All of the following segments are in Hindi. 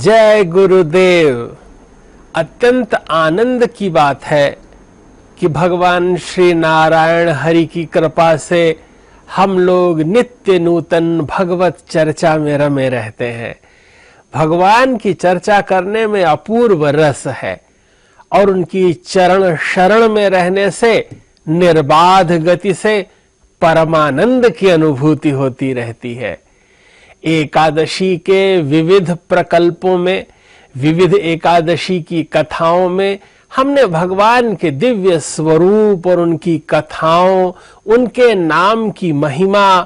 जय गुरुदेव। अत्यंत आनंद की बात है कि भगवान श्री नारायण हरि की कृपा से हम लोग नित्य नूतन भगवत चर्चा में रमे रहते हैं। भगवान की चर्चा करने में अपूर्व रस है और उनकी चरण शरण में रहने से निर्बाध गति से परमानंद की अनुभूति होती रहती है। एकादशी के विविध प्रकल्पों में, विविध एकादशी की कथाओं में हमने भगवान के दिव्य स्वरूप और उनकी कथाओं, उनके नाम की महिमा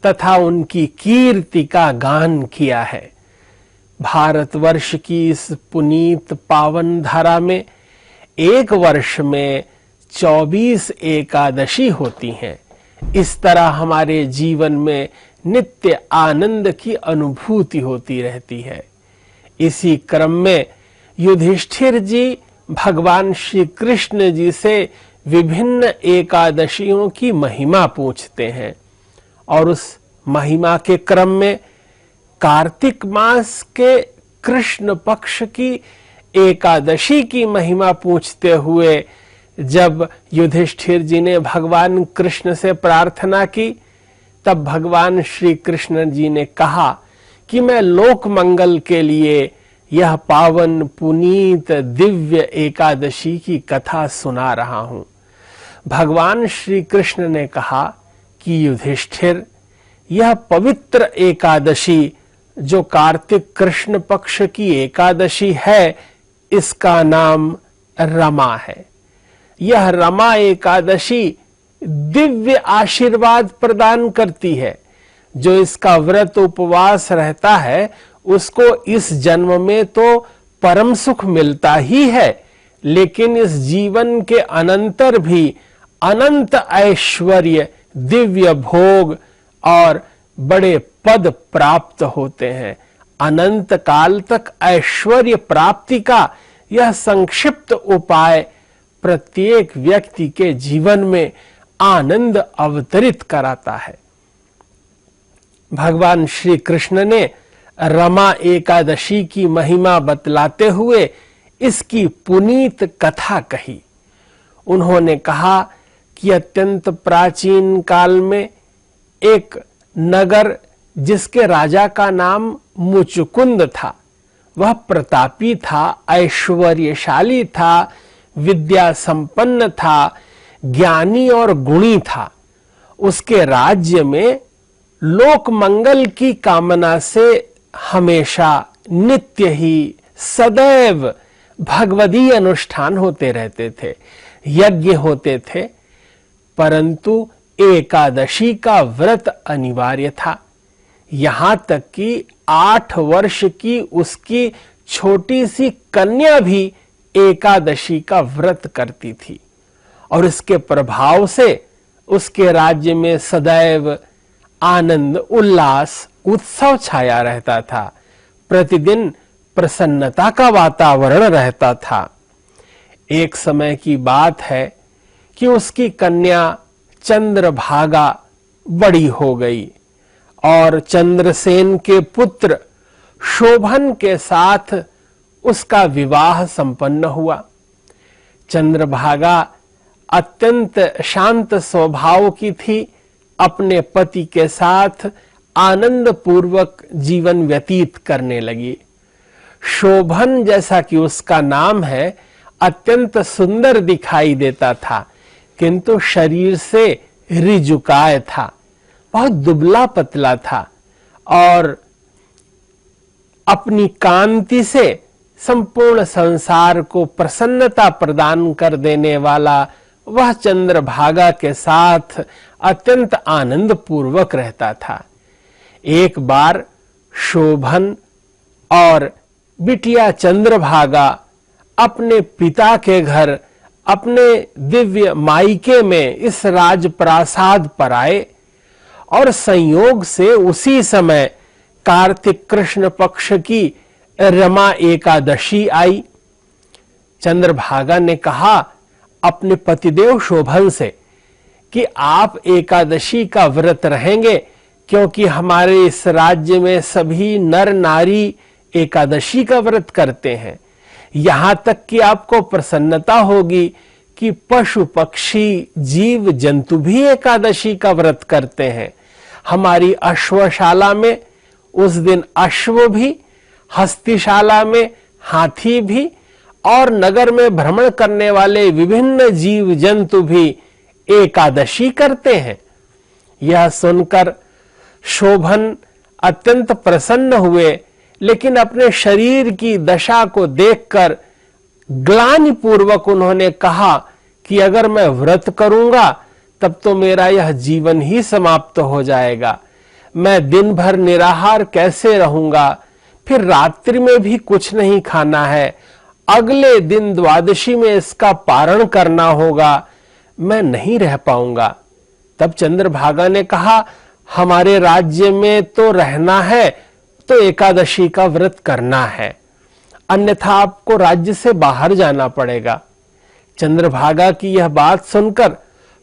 तथा उनकी कीर्ति का गान किया है। भारतवर्ष की इस पुनीत पावन धारा में एक वर्ष में 24 एकादशी होती हैं। इस तरह हमारे जीवन में नित्य आनंद की अनुभूति होती रहती है। इसी क्रम में युधिष्ठिर जी भगवान श्री कृष्ण जी से विभिन्न एकादशियों की महिमा पूछते हैं और उस महिमा के क्रम में कार्तिक मास के कृष्ण पक्ष की एकादशी की महिमा पूछते हुए जब युधिष्ठिर जी ने भगवान कृष्ण से प्रार्थना की, तब भगवान श्री कृष्ण जी ने कहा कि मैं लोक मंगल के लिए यह पावन पुनीत दिव्य एकादशी की कथा सुना रहा हूं। भगवान श्री कृष्ण ने कहा कि युधिष्ठिर, यह पवित्र एकादशी जो कार्तिक कृष्ण पक्ष की एकादशी है, इसका नाम रमा है। यह रमा एकादशी दिव्य आशीर्वाद प्रदान करती है। जो इसका व्रत उपवास रहता है उसको इस जन्म में तो परम सुख मिलता ही है, लेकिन इस जीवन के अनंतर भी अनंत ऐश्वर्य, दिव्य भोग और बड़े पद प्राप्त होते हैं। अनंत काल तक ऐश्वर्य प्राप्ति का यह संक्षिप्त उपाय प्रत्येक व्यक्ति के जीवन में आनंद अवतरित कराता है। भगवान श्री कृष्ण ने रमा एकादशी की महिमा बतलाते हुए इसकी पुनीत कथा कही। उन्होंने कहा कि अत्यंत प्राचीन काल में एक नगर जिसके राजा का नाम मुचुकुंद था, वह प्रतापी था, ऐश्वर्यशाली था, विद्या संपन्न था, ज्ञानी और गुणी था। उसके राज्य में लोक मंगल की कामना से हमेशा नित्य ही सदैव भगवदीय अनुष्ठान होते रहते थे, यज्ञ होते थे, परंतु एकादशी का व्रत अनिवार्य था। यहां तक कि 8 वर्ष की उसकी छोटी सी कन्या भी एकादशी का व्रत करती थी और इसके प्रभाव से उसके राज्य में सदैव आनंद, उल्लास, उत्सव छाया रहता था। प्रतिदिन प्रसन्नता का वातावरण रहता था। एक समय की बात है कि उसकी कन्या चंद्रभागा बड़ी हो गई और चंद्रसेन के पुत्र शोभन के साथ उसका विवाह संपन्न हुआ। चंद्रभागा अत्यंत शांत स्वभाव की थी, अपने पति के साथ आनंद पूर्वक जीवन व्यतीत करने लगी। शोभन, जैसा कि उसका नाम है, अत्यंत सुंदर दिखाई देता था, किंतु शरीर से ऋजुकाय था, बहुत दुबला पतला था और अपनी कांति से संपूर्ण संसार को प्रसन्नता प्रदान कर देने वाला वह चंद्रभागा के साथ अत्यंत आनंद पूर्वक रहता था। एक बार शोभन और बिटिया चंद्रभागा अपने पिता के घर, अपने दिव्य मायके में इस राजप्रासाद पर आए और संयोग से उसी समय कार्तिक कृष्ण पक्ष की रमा एकादशी आई। चंद्रभागा ने कहा अपने पतिदेव शोभन से कि आप एकादशी का व्रत रहेंगे, क्योंकि हमारे इस राज्य में सभी नर नारी एकादशी का व्रत करते हैं। यहां तक कि आपको प्रसन्नता होगी कि पशु पक्षी जीव जंतु भी एकादशी का व्रत करते हैं। हमारी अश्वशाला में उस दिन अश्व भी, हस्तिशाला में हाथी भी और नगर में भ्रमण करने वाले विभिन्न जीव जंतु भी एकादशी करते हैं। यह सुनकर शोभन अत्यंत प्रसन्न हुए, लेकिन अपने शरीर की दशा को देखकर ग्लानिपूर्वक उन्होंने कहा कि अगर मैं व्रत करूंगा तब तो मेरा यह जीवन ही समाप्त हो जाएगा। मैं दिन भर निराहार कैसे रहूंगा, फिर रात्रि में भी कुछ नहीं खाना है, अगले दिन द्वादशी में इसका पारण करना होगा, मैं नहीं रह पाऊंगा। तब चंद्रभागा ने कहा, हमारे राज्य में तो रहना है तो एकादशी का व्रत करना है, अन्यथा आपको राज्य से बाहर जाना पड़ेगा। चंद्रभागा की यह बात सुनकर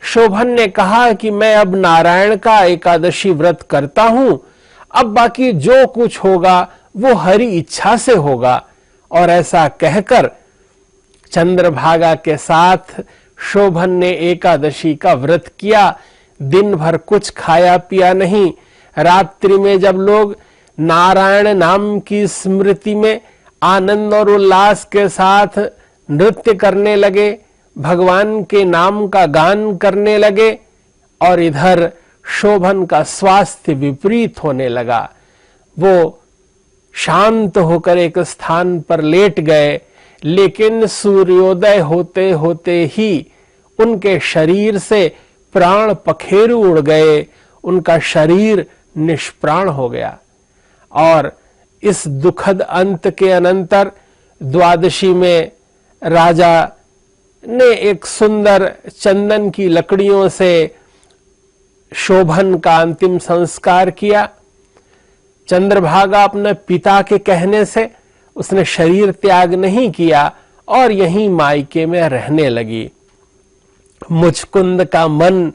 शोभन ने कहा कि मैं अब नारायण का एकादशी व्रत करता हूं, अब बाकी जो कुछ होगा वो हरि इच्छा से होगा। और ऐसा कहकर चंद्रभागा के साथ शोभन ने एकादशी का व्रत किया। दिन भर कुछ खाया पिया नहीं। रात्रि में जब लोग नारायण नाम की स्मृति में आनंद और उल्लास के साथ नृत्य करने लगे, भगवान के नाम का गान करने लगे, और इधर शोभन का स्वास्थ्य विपरीत होने लगा। वो शांत होकर एक स्थान पर लेट गए, लेकिन सूर्योदय होते होते ही उनके शरीर से प्राण पखेरु उड़ गए, उनका शरीर निष्प्राण हो गया। और इस दुखद अंत के अनंतर द्वादशी में राजा ने एक सुंदर चंदन की लकड़ियों से शोभन का अंतिम संस्कार किया। चंद्रभागा अपने पिता के कहने से उसने शरीर त्याग नहीं किया और यहीं मायके में रहने लगी। मुचकुंद का मन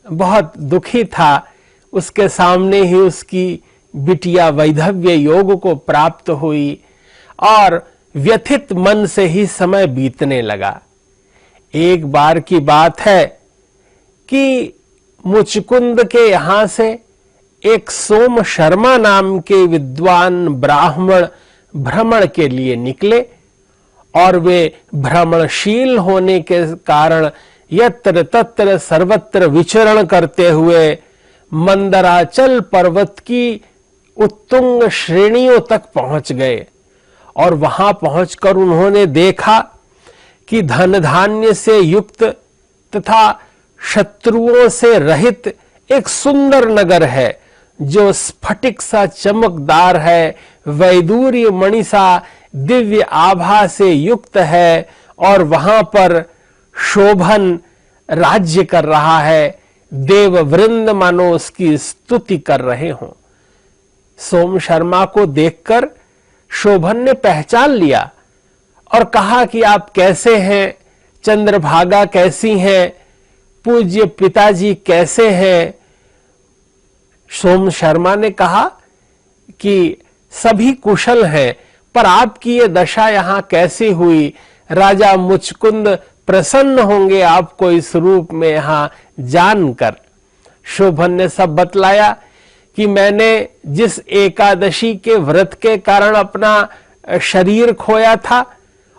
बहुत दुखी था। उसके सामने ही उसकी बिटिया वैधव्य योग को प्राप्त हुई और व्यथित मन से ही समय बीतने लगा। एक बार की बात है कि मुचकुंद के यहां से एक सोम शर्मा नाम के विद्वान ब्राह्मण भ्रमण के लिए निकले, और वे भ्रमणशील होने के कारण यत्र तत्र सर्वत्र विचरण करते हुए मंदराचल पर्वत की उत्तुंग श्रेणियों तक पहुंच गए। और वहां पहुंचकर उन्होंने देखा कि धन धान्य से युक्त तथा शत्रुओं से रहित एक सुंदर नगर है, जो स्फटिक सा चमकदार है, वैदूर्य मणि सा दिव्य आभा से युक्त है, और वहां पर शोभन राज्य कर रहा है। देव वृंद मानो उसकी स्तुति कर रहे हों। सोम शर्मा को देखकर शोभन ने पहचान लिया और कहा कि आप कैसे हैं, चंद्रभागा कैसी हैं, पूज्य पिताजी कैसे हैं। सोम शर्मा ने कहा कि सभी कुशल हैं, पर आपकी ये दशा यहां कैसी हुई? राजा मुचकुंद प्रसन्न होंगे आपको इस रूप में यहां जानकर। शोभन ने सब बतलाया कि मैंने जिस एकादशी के व्रत के कारण अपना शरीर खोया था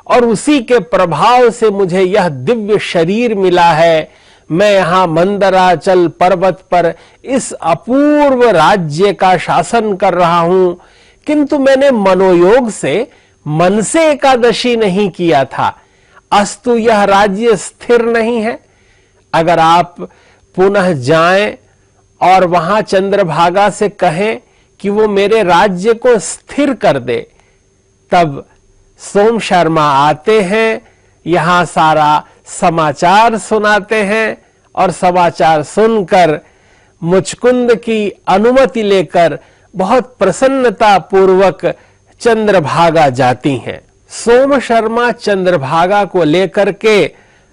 और उसी के प्रभाव से मुझे यह दिव्य शरीर मिला है। मैं यहां मंदराचल पर्वत पर इस अपूर्व राज्य का शासन कर रहा हूं, किंतु मैंने मनोयोग से मन से एकादशी नहीं किया था। अस्तु यह राज्य स्थिर नहीं है। अगर आप पुनः जाएं और वहां चंद्रभागा से कहें कि वो मेरे राज्य को स्थिर कर दे। तब सोम शर्मा आते हैं, यहां सारा समाचार सुनाते हैं, और समाचार सुनकर मुचकुंद की अनुमति लेकर बहुत प्रसन्नता पूर्वक चंद्रभागा जाती हैं। सोम शर्मा चंद्रभागा को लेकर के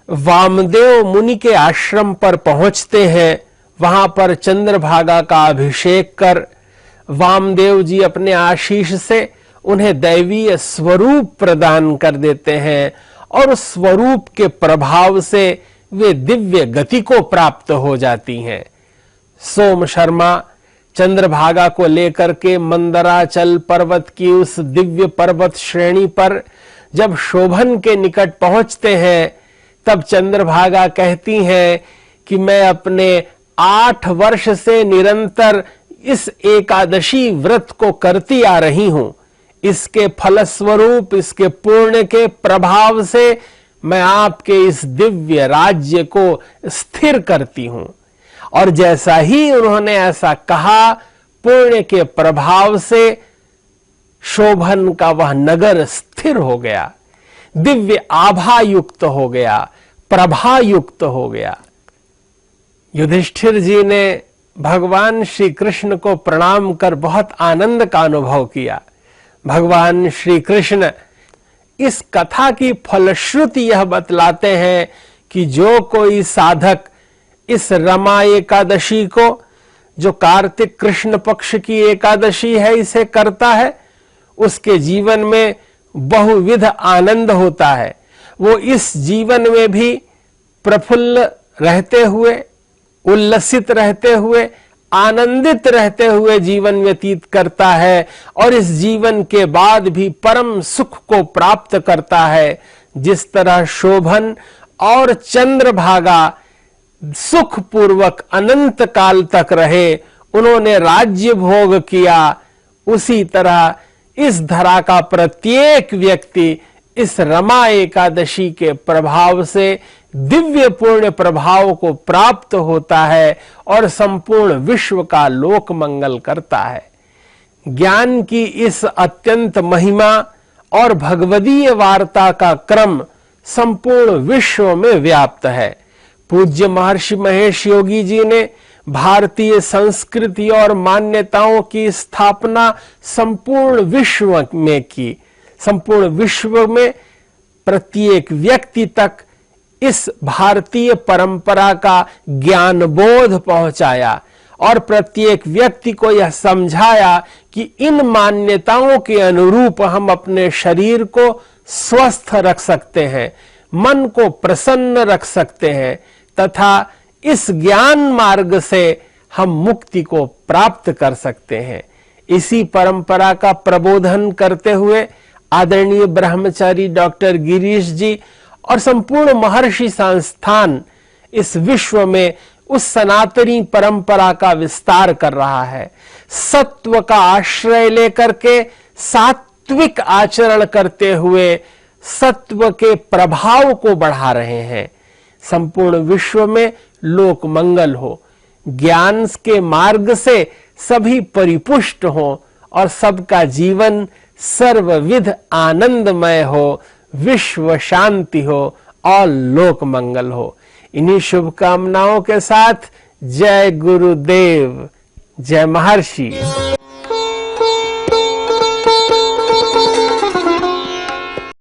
वामदेव मुनि के आश्रम पर पहुंचते हैं। वहां पर चंद्रभागा का अभिषेक कर वामदेव जी अपने आशीष से उन्हें दैवीय स्वरूप प्रदान कर देते हैं और उस स्वरूप के प्रभाव से वे दिव्य गति को प्राप्त हो जाती हैं। सोम शर्मा चंद्रभागा को लेकर के मंदराचल पर्वत की उस दिव्य पर्वत श्रेणी पर जब शोभन के निकट पहुंचते हैं, तब चंद्रभागा कहती हैं कि मैं अपने 8 वर्ष से निरंतर इस एकादशी व्रत को करती आ रही हूं। इसके फलस्वरूप, इसके पुण्य के प्रभाव से मैं आपके इस दिव्य राज्य को स्थिर करती हूं। और जैसा ही उन्होंने ऐसा कहा, पुण्य के प्रभाव से शोभन का वह नगर स्थिर हो गया, दिव्य आभा युक्त हो गया, प्रभा युक्त हो गया। युधिष्ठिर जी ने भगवान श्री कृष्ण को प्रणाम कर बहुत आनंद का अनुभव किया। भगवान श्री कृष्ण इस कथा की फलश्रुति यह बतलाते हैं कि जो कोई साधक इस रमा एकादशी को, जो कार्तिक कृष्ण पक्ष की एकादशी है, इसे करता है, उसके जीवन में बहुविध आनंद होता है। वो इस जीवन में भी प्रफुल्ल रहते हुए, उल्लसित रहते हुए, आनंदित रहते हुए जीवन व्यतीत करता है और इस जीवन के बाद भी परम सुख को प्राप्त करता है। जिस तरह शोभन और चंद्रभागा सुखपूर्वक अनंत काल तक रहे, उन्होंने राज्य भोग किया, उसी तरह इस धरा का प्रत्येक व्यक्ति इस रमा एकादशी के प्रभाव से दिव्य पूर्ण प्रभाव को प्राप्त होता है और संपूर्ण विश्व का लोक मंगल करता है। ज्ञान की इस अत्यंत महिमा और भगवदीय वार्ता का क्रम संपूर्ण विश्व में व्याप्त है। पूज्य महर्षि महेश योगी जी ने भारतीय संस्कृति और मान्यताओं की स्थापना संपूर्ण विश्व में की। संपूर्ण विश्व में प्रत्येक व्यक्ति तक इस भारतीय परंपरा का ज्ञान बोध पहुंचाया और प्रत्येक व्यक्ति को यह समझाया कि इन मान्यताओं के अनुरूप हम अपने शरीर को स्वस्थ रख सकते हैं, मन को प्रसन्न रख सकते हैं तथा इस ज्ञान मार्ग से हम मुक्ति को प्राप्त कर सकते हैं। इसी परंपरा का प्रबोधन करते हुए आदरणीय ब्रह्मचारी डॉक्टर गिरीश जी और संपूर्ण महर्षि संस्थान इस विश्व में उस सनातनी परंपरा का विस्तार कर रहा है। सत्व का आश्रय लेकर के सात्विक आचरण करते हुए सत्व के प्रभाव को बढ़ा रहे हैं। संपूर्ण विश्व में लोक मंगल हो, ज्ञान के मार्ग से सभी परिपुष्ट हो और सबका जीवन सर्वविध आनंदमय हो, विश्व शांति हो और लोक मंगल हो। इन्हीं शुभकामनाओं के साथ जय गुरुदेव, जय महर्षि।